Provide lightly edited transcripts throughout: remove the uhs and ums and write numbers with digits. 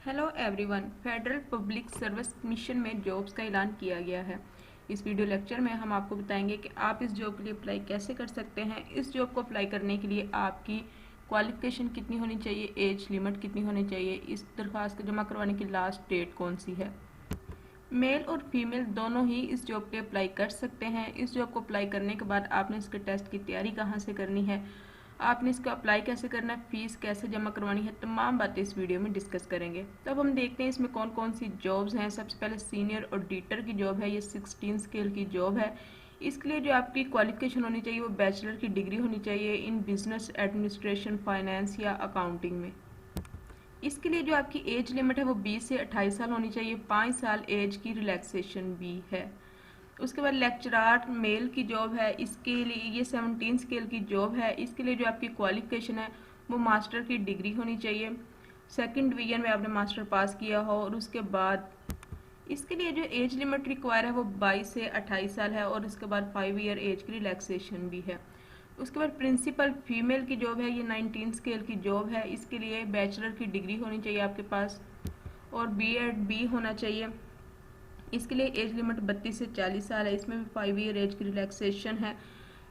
Hello everyone. Federal public service commission में jobs का ऐलान किया गया है। इस वीडियो लेक्चर में हम आपको बताएंगे कि आप इस जॉब के लिए अप्लाई कैसे कर सकते हैं। इस जॉब को अप्लाई करने के लिए आपकी क्वालिफिकेशन कितनी होनी चाहिए, एज लिमिट कितनी होनी चाहिए, इस दरख्वास्त को जमा करवाने की लास्ट डेट कौन सी है। मेल और फीमेल दोनों ही इस जॉब पे अप्लाई कर सकते हैं। इस जॉब को अप्लाई करने के बाद आपने इसके टेस्ट की तैयारी कहाँ से करनी है, आपने इसका अप्लाई कैसे करना है, फीस कैसे जमा करवानी है, तमाम बातें इस वीडियो में डिस्कस करेंगे। तो अब हम देखते हैं इसमें कौन कौन सी जॉब्स हैं। सबसे पहले सीनियर ऑडिटर की जॉब है, ये 16 स्केल की जॉब है। इसके लिए जो आपकी क्वालिफिकेशन होनी चाहिए वो बैचलर की डिग्री होनी चाहिए इन बिजनेस एडमिनिस्ट्रेशन, फाइनेंस या अकाउंटिंग में। इसके लिए जो आपकी एज लिमिट है वो 20 से 28 साल होनी चाहिए। 5 साल एज की रिलैक्सेशन भी है। उसके बाद लेक्चरार मेल की जॉब है, इसके लिए ये 17 स्केल की जॉब है। इसके लिए जो आपकी क्वालिफिकेशन है वो मास्टर की डिग्री होनी चाहिए, सेकंड डिवीजन में आपने मास्टर पास किया हो। और उसके बाद इसके लिए जो एज लिमिट रिक्वायर है वो 22 से 28 साल है और उसके बाद 5 ईयर एज की रिलैक्सेशन भी है। उसके बाद प्रिंसिपल फीमेल की जॉब है, ये 19 स्केल की जॉब है। इसके लिए बैचलर की डिग्री होनी चाहिए आपके पास और BEd भी होना चाहिए। इसके लिए एज लिमिट 32 से 40 साल है। इसमें भी 5 ईयर एज की रिलैक्सेशन है।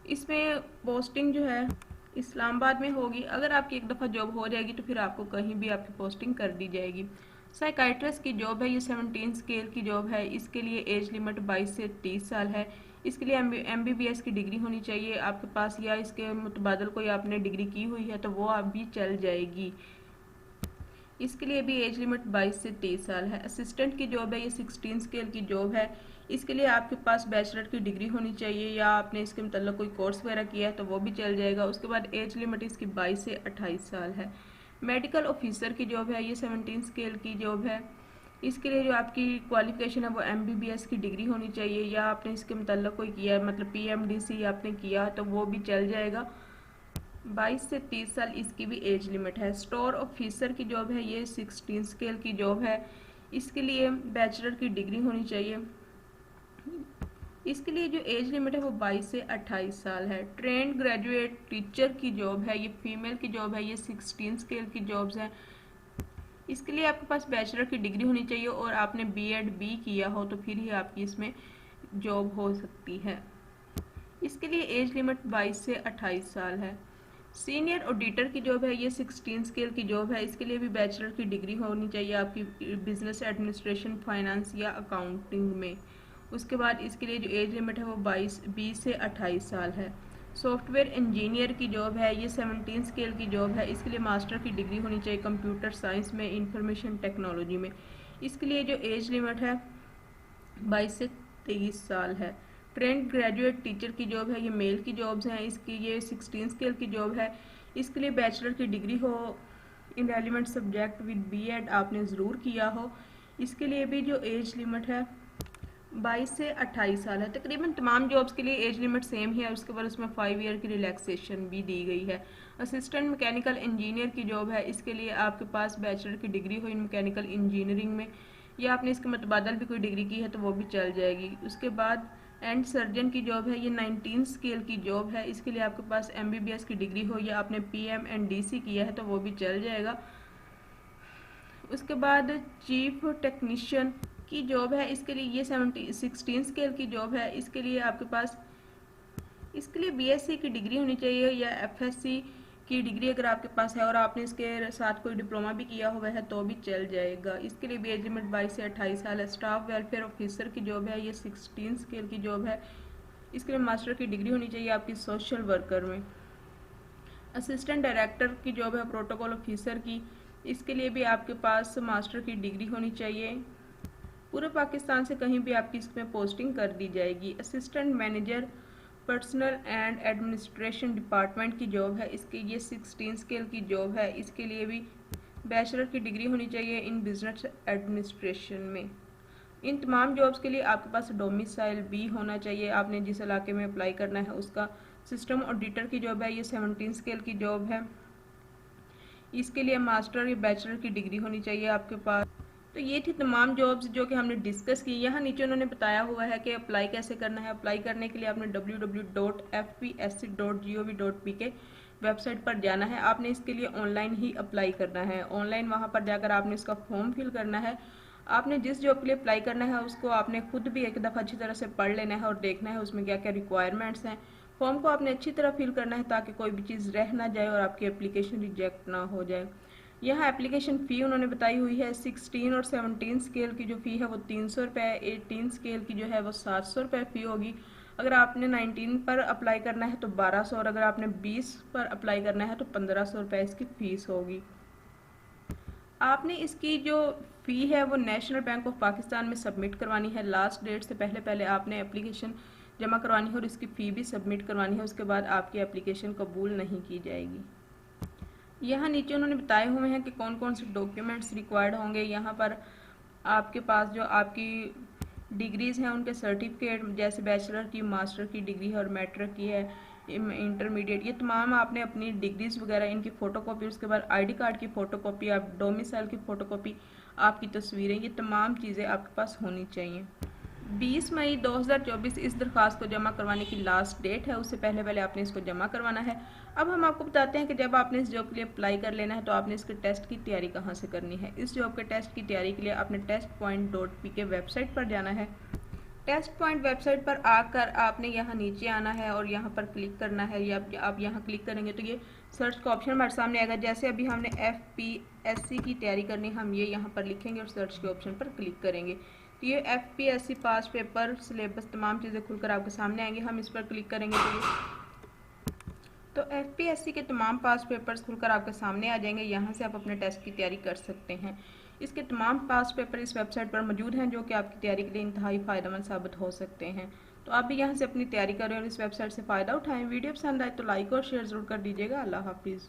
इसमें पोस्टिंग जो है इस्लामाबाद में होगी। अगर आपकी एक दफ़ा जॉब हो जाएगी तो फिर आपको कहीं भी आपकी पोस्टिंग कर दी जाएगी। साइकाइट्रिस्ट की जॉब है, ये 17 स्केल की जॉब है। इसके लिए एज लिमिट 22 से 30 साल है। इसके लिए MBBS की डिग्री होनी चाहिए आपके पास, या इसके मुतबादल कोई आपने डिग्री की हुई है तो वो आप भी चल जाएगी। इसके लिए भी एज लिमिट 22 से 30 साल है। असिस्टेंट की जॉब है, ये 16 स्केल की जॉब है। इसके लिए आपके पास बैचलर की डिग्री होनी चाहिए या आपने इसके मतलब कोई कोर्स वगैरह किया है तो वो भी चल जाएगा। उसके बाद एज लिमिट इसकी 22 से 28 साल है। मेडिकल ऑफिसर की जॉब है, ये 17 स्केल की जॉब है। इसके लिए जो आपकी क्वालिफिकेशन है वो MBBS की डिग्री होनी चाहिए या आपने इसके मतलब कोई किया है, मतलब PMDC आपने किया तो वो भी चल जाएगा। 22 से 30 साल इसकी भी एज लिमिट है। स्टोर ऑफिसर की जॉब है, ये 16 स्केल की जॉब है। इसके लिए बैचलर की डिग्री होनी चाहिए। इसके लिए जो एज लिमिट है वो 22 से 28 साल है। ट्रेंड ग्रेजुएट टीचर की जॉब है, ये फीमेल की जॉब है, ये 16 स्केल की जॉब्स हैं। इसके लिए आपके पास बैचलर की डिग्री होनी चाहिए और आपने BEd भी किया हो तो फिर ही आपकी इसमें जॉब हो सकती है। इसके लिए एज लिमिट 22 से 28 साल है। सीनियर ऑडिटर की जॉब है, ये 16 स्केल की जॉब है। इसके लिए भी बैचलर की डिग्री होनी चाहिए आपकी बिजनेस एडमिनिस्ट्रेशन, फाइनेंस या अकाउंटिंग में। उसके बाद इसके लिए जो एज लिमिट है वो 20 से 28 साल है। सॉफ्टवेयर इंजीनियर की जॉब है, ये 17 स्केल की जॉब है। इसके लिए मास्टर की डिग्री होनी चाहिए कंप्यूटर साइंस में, इंफॉर्मेशन टेक्नोलॉजी में। इसके लिए जो एज लिमिट है 22 से 23 साल है। ट्रेंड ग्रेजुएट टीचर की जॉब है, ये मेल की जॉब्स हैं। इसकी ये 16 स्केल की जॉब है। इसके लिए बैचलर की डिग्री हो in relevant subject with BEd आपने ज़रूर किया हो। इसके लिए भी जो एज लिमिट है 22 से 28 साल है। तकरीबन तमाम जॉब्स के लिए एज लिमिट सेम ही है। उसके बाद उसमें 5 ईयर की रिलैक्सेशन भी दी गई है। असिस्टेंट मैकेनिकल इंजीनियर की जॉब है। इसके लिए आपके पास बैचलर की डिग्री हो इन मैकेनिकल इंजीनियरिंग में या आपने इसके मुतबादल भी कोई डिग्री की है तो वो भी चल जाएगी। उसके बाद एंड सर्जन की जॉब है, ये 19 स्केल की जॉब है। इसके लिए आपके पास MBBS की डिग्री हो या आपने PMNDC किया है तो वो भी चल जाएगा। उसके बाद चीफ टेक्नीशियन की जॉब है। इसके लिए ये 16 स्केल की जॉब है। इसके लिए आपके पास इसके लिए BSc की डिग्री होनी चाहिए या FSc की डिग्री अगर आपके पास है और आपने इसके साथ कोई डिप्लोमा भी किया हुआ है तो भी चल जाएगा। इसके लिए भी एज लिमिट 22 से 28 साल है। स्टाफ वेलफेयर ऑफिसर की जॉब है, ये 16 स्केल की जॉब है। इसके लिए मास्टर की डिग्री होनी चाहिए आपकी सोशल वर्कर में। असिस्टेंट डायरेक्टर की जॉब है प्रोटोकॉल ऑफिसर की। इसके लिए भी आपके पास मास्टर की डिग्री होनी चाहिए। पूरे पाकिस्तान से कहीं भी आपकी इसमें पोस्टिंग कर दी जाएगी। Assistant manager personnel and administration department की जॉब है। इसकी ये 16 स्केल की जॉब है। इसके लिए भी बैचलर की डिग्री होनी चाहिए इन बिजनेस एडमिनिस्ट्रेशन में। इन तमाम जॉब्स के लिए आपके पास डोमिसाइल भी होना चाहिए, आपने जिस इलाके में अप्लाई करना है उसका। सिस्टम ऑडिटर की जॉब है, ये 17 स्केल की जॉब है। इसके लिए मास्टर या बैचलर की डिग्री होनी चाहिए आपके पास। तो ये थी तमाम जॉब्स जो कि हमने डिस्कस की। यहाँ नीचे उन्होंने बताया हुआ है कि अप्लाई कैसे करना है। अप्लाई करने के लिए आपने www.fpsc.gov.pk वेबसाइट पर जाना है, आपने इसके लिए ऑनलाइन ही अप्लाई करना है। ऑनलाइन वहाँ पर जाकर आपने इसका फॉर्म फिल करना है। आपने जिस जॉब के लिए अप्लाई करना है उसको आपने खुद भी एक दफ़ा अच्छी तरह से पढ़ लेना है और देखना है उसमें क्या क्या रिक्वायरमेंट्स हैं। फॉर्म को आपने अच्छी तरह फिल करना है ताकि कोई भी चीज़ रह ना जाए और आपकी एप्लीकेशन रिजेक्ट ना हो जाए। यहाँ एप्लीकेशन फ़ी उन्होंने बताई हुई है 16 और 17 स्केल की जो फ़ी है वो 300 रुपये है, 18 स्केल की जो है वो 700 रुपये फ़ी होगी। अगर आपने 19 पर अप्लाई करना है तो 1200 और अगर आपने 20 पर अप्लाई करना है तो 1500 रुपये इसकी फ़ीस होगी। आपने इसकी जो फ़ी है वो नेशनल बैंक ऑफ पाकिस्तान में सबमिट करवानी है। लास्ट डेट से पहले पहले आपने एप्लीकेशन जमा करवानी है और इसकी फ़ी भी सबमिट करवानी है। उसके बाद आपकी एप्लीकेशन कबूल नहीं की जाएगी। यहाँ नीचे उन्होंने बताए हुए हैं कि कौन कौन से डॉक्यूमेंट्स रिक्वायर्ड होंगे। यहाँ पर आपके पास जो आपकी डिग्रीज़ हैं उनके सर्टिफिकेट, जैसे बैचलर की, मास्टर की डिग्री है और मैट्रिक की है, इंटरमीडिएट, ये तमाम आपने अपनी डिग्रीज़ वगैरह इनकी फ़ोटोकॉपी, उसके बाद आईडी कार्ड की फ़ोटोकॉपी, आप डोमिसाइल की फ़ोटोकॉपी, आपकी तस्वीरें, ये तमाम चीज़ें आपके पास होनी चाहिए। 20 मई 2024 इस दरख्वास्त को जमा करवाने की लास्ट डेट है, उससे पहले पहले आपने इसको जमा करवाना है। अब हम आपको बताते हैं कि जब आपने इस जॉब के लिए अप्लाई कर लेना है तो आपने इसके टेस्ट की तैयारी कहाँ से करनी है। इस जॉब के टेस्ट की तैयारी के लिए आपने testpoint.pk वेबसाइट पर जाना है। टेस्ट पॉइंट वेबसाइट पर आकर आपने यहाँ नीचे आना है और यहाँ पर क्लिक करना है, या आप यहाँ क्लिक करेंगे तो ये सर्च का ऑप्शन हमारे सामने आएगा। जैसे अभी हमने FPSC की तैयारी करनी, हम ये यहाँ पर लिखेंगे और सर्च के ऑप्शन पर क्लिक करेंगे तो ये FPSC पास पेपर सिलेबस तमाम चीज़ें खुलकर आपके सामने आएंगे। हम इस पर क्लिक करेंगे तो FPSC के तमाम पास पेपर्स खुलकर आपके सामने आ जाएंगे। यहाँ से आप अपने टेस्ट की तैयारी कर सकते हैं। इसके तमाम पास पेपर इस वेबसाइट पर मौजूद हैं जो कि आपकी तैयारी के लिए इंतहाई फ़ायदेमंद साबित हो सकते हैं। तो आप भी यहाँ से अपनी तैयारी करें और इस वेबसाइट से फ़ायदा उठाएं। वीडियो पसंद आए तो लाइक और शेयर ज़रूर कर दीजिएगा। अल्लाह हाफिज़।